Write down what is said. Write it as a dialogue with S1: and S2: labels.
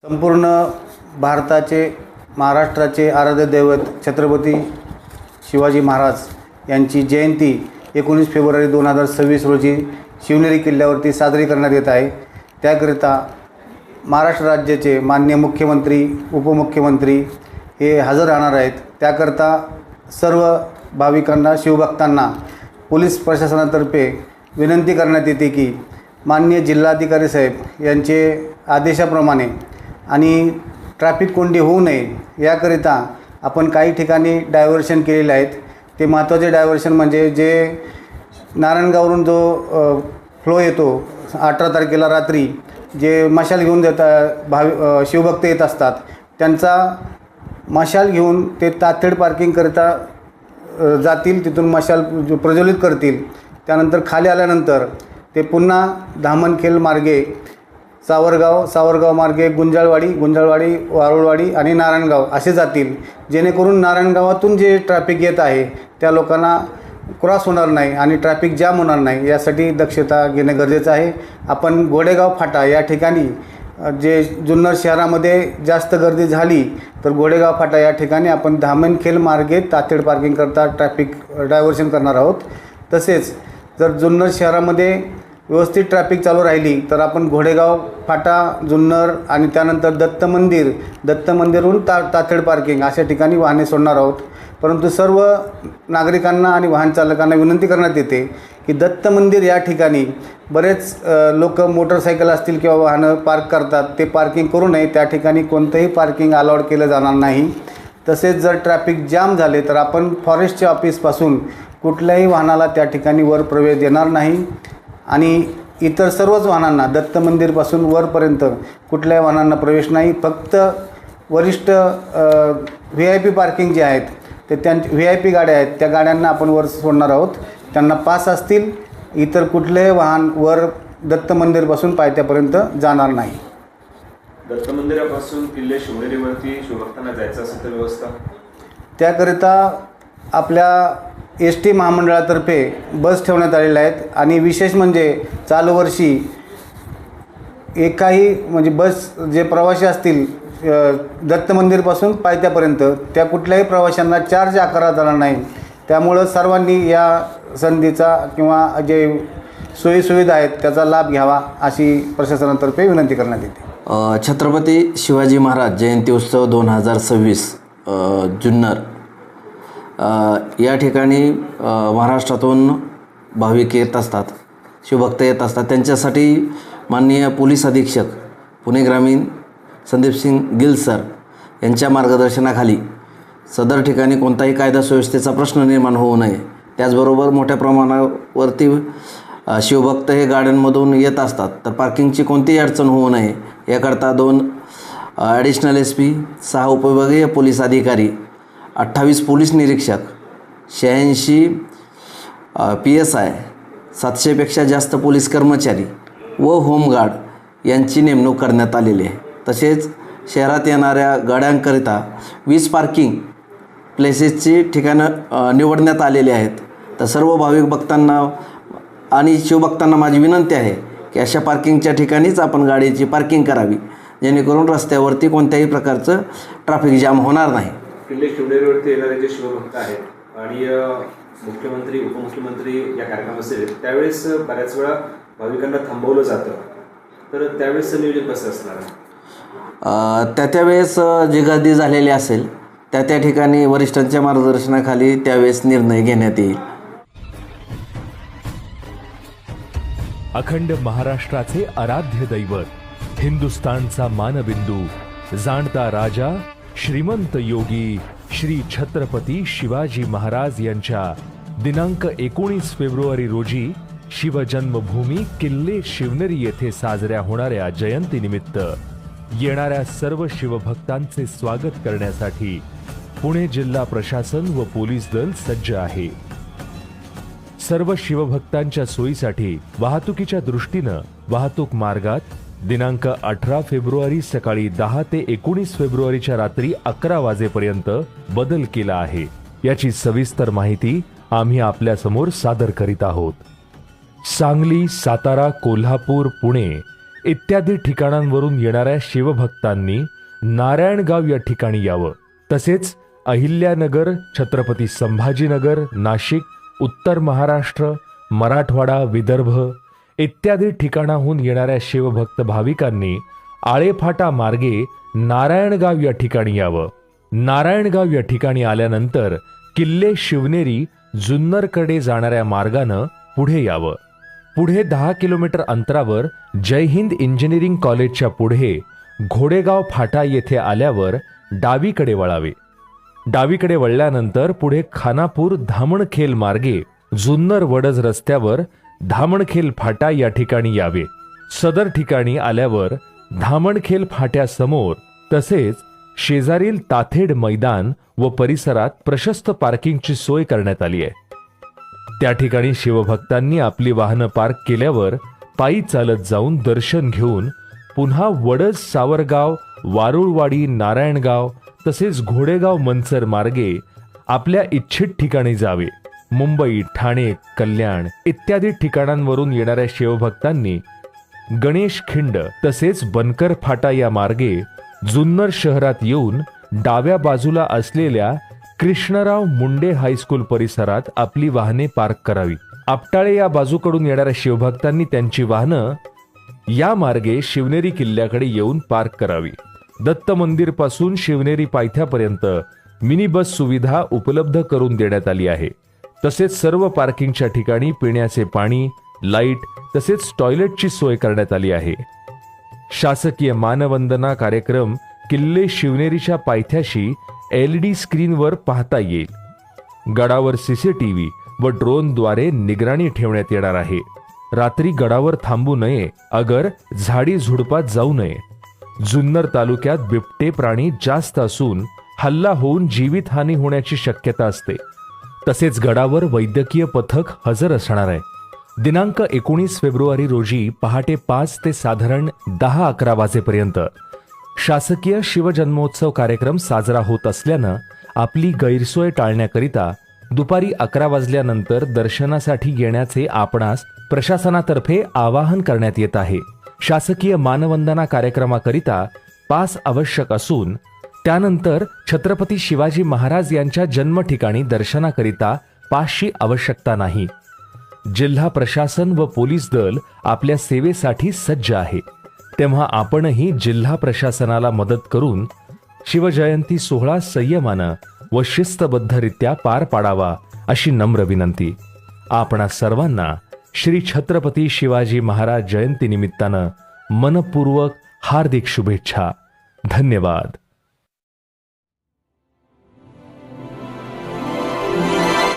S1: संपूर्ण भारताचे महाराष्ट्राचे आराध्य दैवत छत्रपती शिवाजी महाराज यांची जयंती 19 फेब्रुवारी 2026 रोजी शिवनेरी किल्ल्यावरती साजरी करण्यात येत आहे। त्याकरिता महाराष्ट्र राज्याचे माननीय मुख्यमंत्री उपमुख्यमंत्री हे हजर राहणार आहेत। त्याकरता सर्व भाविकांना शिवभक्तांना पोलीस प्रशासनातर्फे विनंती करण्यात येते की माननीय जिल्हाधिकारी साहेब यांचे आदेशाप्रमाणे आणि ट्रॅफिक कोंडी होऊ नये याकरिता आपण काही ठिकाणी डायव्हर्शन केलेले आहेत। ते महत्त्वाचे डायव्हर्शन म्हणजे जे नारायणगाववरून जो फ्लो येतो 18 तारखेला रात्री जे मशाल घेऊन शिवभक्त येत असतात त्यांचा मशाल घेऊन ते तातेड पार्किंगकरिता जातील, तिथून मशाल प्रज्वलित करतील। त्यानंतर खाली आल्यानंतर ते पुन्हा धामणखेल मार्गे सावरगाव मार्गे गुंजाळवाडी वारुळवाडी आणि नारायणगाव असे जातील, जेणेकरून नारायणगावातून जे ट्रॅफिक येत आहे त्या लोकांना क्रॉस होणार नाही आणि ट्रॅफिक जाम होणार नाही, यासाठी दक्षता घेणे गरजेचं आहे। आपण घोडेगाव फाटा या ठिकाणी जे जुन्नर शहरामध्ये जास्त गर्दी झाली तर घोडेगाव फाटा या ठिकाणी आपण धामणखेल मार्गे तातेड पार्किंग करता ट्रॅफिक डायव्हर्शन करणार आहोत। तसेच जर जुन्नर शहरामध्ये व्यवस्थित ट्रॅफिक चालू राहिली तर आपण घोडेगाव फाटा जुन्नर आणि त्यानंतर दत्त मंदिरहून तातेड पार्किंग अशा ठिकाणी वाहने सोडणार आहोत। परंतु सर्व नागरिकांना आणि वाहन चालकांना विनंती करण्यात येते की दत्त मंदिर या ठिकाणी बरेच लोक मोटरसायकल असतील किंवा वाहनं पार्क करतात, ते पार्किंग करू नये, त्या ठिकाणी कोणतंही पार्किंग अलाउड केलं जाणार नाही। तसेच जर ट्रॅफिक जाम झाले तर आपण फॉरेस्टच्या ऑफिसपासून कुठल्याही वाहनाला त्या ठिकाणी वर प्रवेश देणार नाही आणि इतर सर्वच वाहनांना दत्त मंदिरपासून वरपर्यंत कुठल्याही वाहनांना प्रवेश नाही। फक्त वरिष्ठ VIP पार्किंग जे आहेत ते VIP गाड्या आहेत त्या गाड्यांना आपण वर सोडणार आहोत, त्यांना पास असतील। इतर कुठलेही वाहन वर दत्त मंदिरपासून पायथ्यापर्यंत जाणार नाही।
S2: दत्त मंदिरापासून किल्ले शिवनेरीवरती शिवभक्तांना जायचं असेल तर व्यवस्था
S1: त्याकरिता आपल्या ST महामंडळातर्फे बस ठेवण्यात आलेल्या आहेत आणि विशेष म्हणजे चालू वर्षी एकाही म्हणजे बस जे प्रवासी असतील दत्त मंदिरपासून पायथ्यापर्यंत त्या कुठल्याही प्रवाशांना चार्ज आकारला जाणार नाही। त्यामुळं सर्वांनी या संधीचा किंवा जे सोयीसुविधा आहेत त्याचा लाभ घ्यावा अशी प्रशासनातर्फे विनंती करण्यात येते।
S3: छत्रपती शिवाजी महाराज जयंती उत्सव 2026 जुन्नर या ठिकाणी महाराष्ट्रातून भाविक येत असतात, शिवभक्त येत असतात। त्यांच्यासाठी माननीय पोलीस अधीक्षक पुणे ग्रामीण संदीपसिंग गिल सर यांच्या मार्गदर्शनाखाली सदर ठिकाणी कोणताही कायदा सुव्यवस्थेचा प्रश्न निर्माण होऊ नये, त्याचबरोबर मोठ्या प्रमाणावरती शिवभक्त हे गाड्यांमधून येत असतात तर पार्किंगची कोणतीही अडचण होऊ नये याकरता 2 ॲडिशनल SP, 6 उपविभागीय पोलीस अधिकारी, 28 पोलीस निरीक्षक, 86 PSI, 700पेक्षा जास्त पोलीस कर्मचारी व होमगार्ड यांची नेमणूक करण्यात आलेली आहे। तसेच शहरात येणाऱ्या गाड्यांकरिता 20 पार्किंग प्लेसेसची ठिकाणं निवडण्यात आलेली आहेत। तर सर्व भाविक भक्तांना आणि शिवभक्तांना माझी विनंती आहे की अशा पार्किंगच्या ठिकाणीच आपण गाडीची पार्किंग करावी, जेणेकरून रस्त्यावरती कोणत्याही प्रकारचं ट्रॅफिक जाम होणार नाही।
S2: किल्ले शिवनेरीवरती येणारे जे शिवभक्त आहेत आणि मुख्यमंत्री उपमुख्यमंत्री या कार्यक्रमात असेल त्यावेळेस बऱ्याच वेळा भाविकांना थांबवलं जातं, तर त्यावेळेसचं नियोजन कसं असणार आहे?
S3: त्यावेळेस जी गर्दी झालेली असेल त्या ठिकाणी वरिष्ठांच्या मार्गदर्शनाखाली त्यावेळेस निर्णय घेण्यात येईल।
S4: अखंड महाराष्ट्राचे आराध्य दैवत, हिंदुस्थानचा मानबिंदू, जाणता राजा, श्रीमंत योगी श्री छत्रपती शिवाजी महाराज यांच्या दिनांक 19 फेब्रुवारी रोजी शिवजन्मभूमी किल्ले शिवनेरी येथे साजऱ्या होणाऱ्या जयंतीनिमित्त येणाऱ्या सर्व शिवभक्तांचे स्वागत करण्यासाठी पुणे जिल्हा प्रशासन व पोलीस दल सज्ज आहे। सर्व शिवभक्तांच्या सोयीसाठी वाहतुकीच्या दृष्टीनं वाहतूक मार्गात दिनांक 18 फेब्रुवारी सकाळी 10 ते 19 फेब्रुवारीच्या रात्री 11 वाजेपर्यंत बदल केला आहे। याची सविस्तर माहिती आम्ही आपल्या समोर सादर करीत आहोत। सांगली, सातारा, कोल्हापूर, पुणे इत्यादी ठिकाणांवरून येणाऱ्या शिवभक्तांनी नारायणगाव या ठिकाणी यावं. तसेच अहिल्यानगर, छत्रपती संभाजीनगर, नाशिक, उत्तर महाराष्ट्र, मराठवाडा, विदर्भ इत्यादी ठिकाणाहून येणाऱ्या शिवभक्त भाविकांनी आळेफाटा मार्गे नारायणगाव या ठिकाणी यावं. नारायणगाव या ठिकाणी आल्यानंतर किल्ले शिवनेरी जुन्नरकडे जाणाऱ्या मार्गानं पुढे यावं. पुढे 10 किलोमीटर अंतरावर जय हिंद इंजिनिअरिंग कॉलेजच्या पुढे घोडेगाव फाटा येथे आल्यावर डावीकडे वळावे. डावीकडे वळल्यानंतर पुढे खानापूर धामणखेल मार्गे जुन्नर वडज रस्त्यावर धामणखेल फाटा या ठिकाणी यावे. सदर ठिकाणी आल्यावर धामणखेल फाट्यासमोर तसेच शेजारील ताथेड मैदान व परिसरात प्रशस्त पार्किंगची सोय करण्यात आली आहे. त्या ठिकाणी शिवभक्तांनी आपली वाहनं पार्क केल्यावर पायी चालत जाऊन दर्शन घेऊन पुन्हा वडज, सावरगाव, वारुळवाडी, नारायणगाव तसेच घोडेगाव मनसर मार्गे आपल्या इच्छित ठिकाणी जावे. मुंबई, ठाणे, कल्याण इत्यादी ठिकाणांवरून येणाऱ्या शिवभक्तांनी गणेश खिंड तसेच बनकर फाटा या मार्गे जुन्नर शहरात येऊन डाव्या बाजूला असलेल्या कृष्णराव मुंडे हायस्कूल परिसरात आपली वाहने पार्क करावी. आपटाळे या बाजूकडून येणाऱ्या शिवभक्तांनी त्यांची वाहनं या मार्गे शिवनेरी किल्ल्याकडे येऊन पार्क करावी. दत्त मंदिर पासून शिवनेरी पायथ्यापर्यंत मिनी बस सुविधा उपलब्ध करून देण्यात आली आहे. तसेच सर्व पार्किंगच्या ठिकाणी पिण्याचे पाणी, लाईट तसेच टॉयलेटची सोय करण्यात आली आहे. शासकीय मानवंदना कार्यक्रम किल्ले शिवनेरीच्या पायथ्याशी LED स्क्रीनवर पाहता येईल. गडावर CCTV व ड्रोनद्वारे निगराणी ठेवण्यात येणार आहे. रात्री गडावर थांबू नये, अगर झाडी झुडपात जाऊ नये. जुन्नर तालुक्यात बिबटे प्राणी जास्त असून हल्ला होऊन जीवितहानी होण्याची शक्यता असते. तसेच गडावर वैद्यकीय पथक हजर असणार आहे. दिनांक 19 फेब्रुवारी रोजी पहाटे 5 ते साधारण 10-11 वाजेपर्यंत शासकीय शिवजन्मोत्सव कार्यक्रम साजरा होत असल्यानं आपली गैरसोय टाळण्याकरिता दुपारी 11 वाजल्यानंतर दर्शनासाठी येण्याचे आपणास प्रशासनातर्फे आवाहन करण्यात येत आहे. शासकीय मानवंदना कार्यक्रमाकरिता पास आवश्यक असून त्यानंतर छत्रपती शिवाजी महाराज यांच्या जन्म ठिकाणी दर्शनाकरिता पासची आवश्यकता नाही. जिल्हा प्रशासन व पोलीस दल आपल्या सेवेसाठी सज्ज आहे. तेव्हा आपणही जिल्हा प्रशासनाला मदत करून शिवजयंती सोहळा संयमानं व शिस्तबद्धरित्या पार पाडावा अशी नम्र विनंती. आपणा सर्वांना श्री छत्रपती शिवाजी महाराज जयंती निमित्तानं मनपूर्वक हार्दिक शुभेच्छा. धन्यवाद.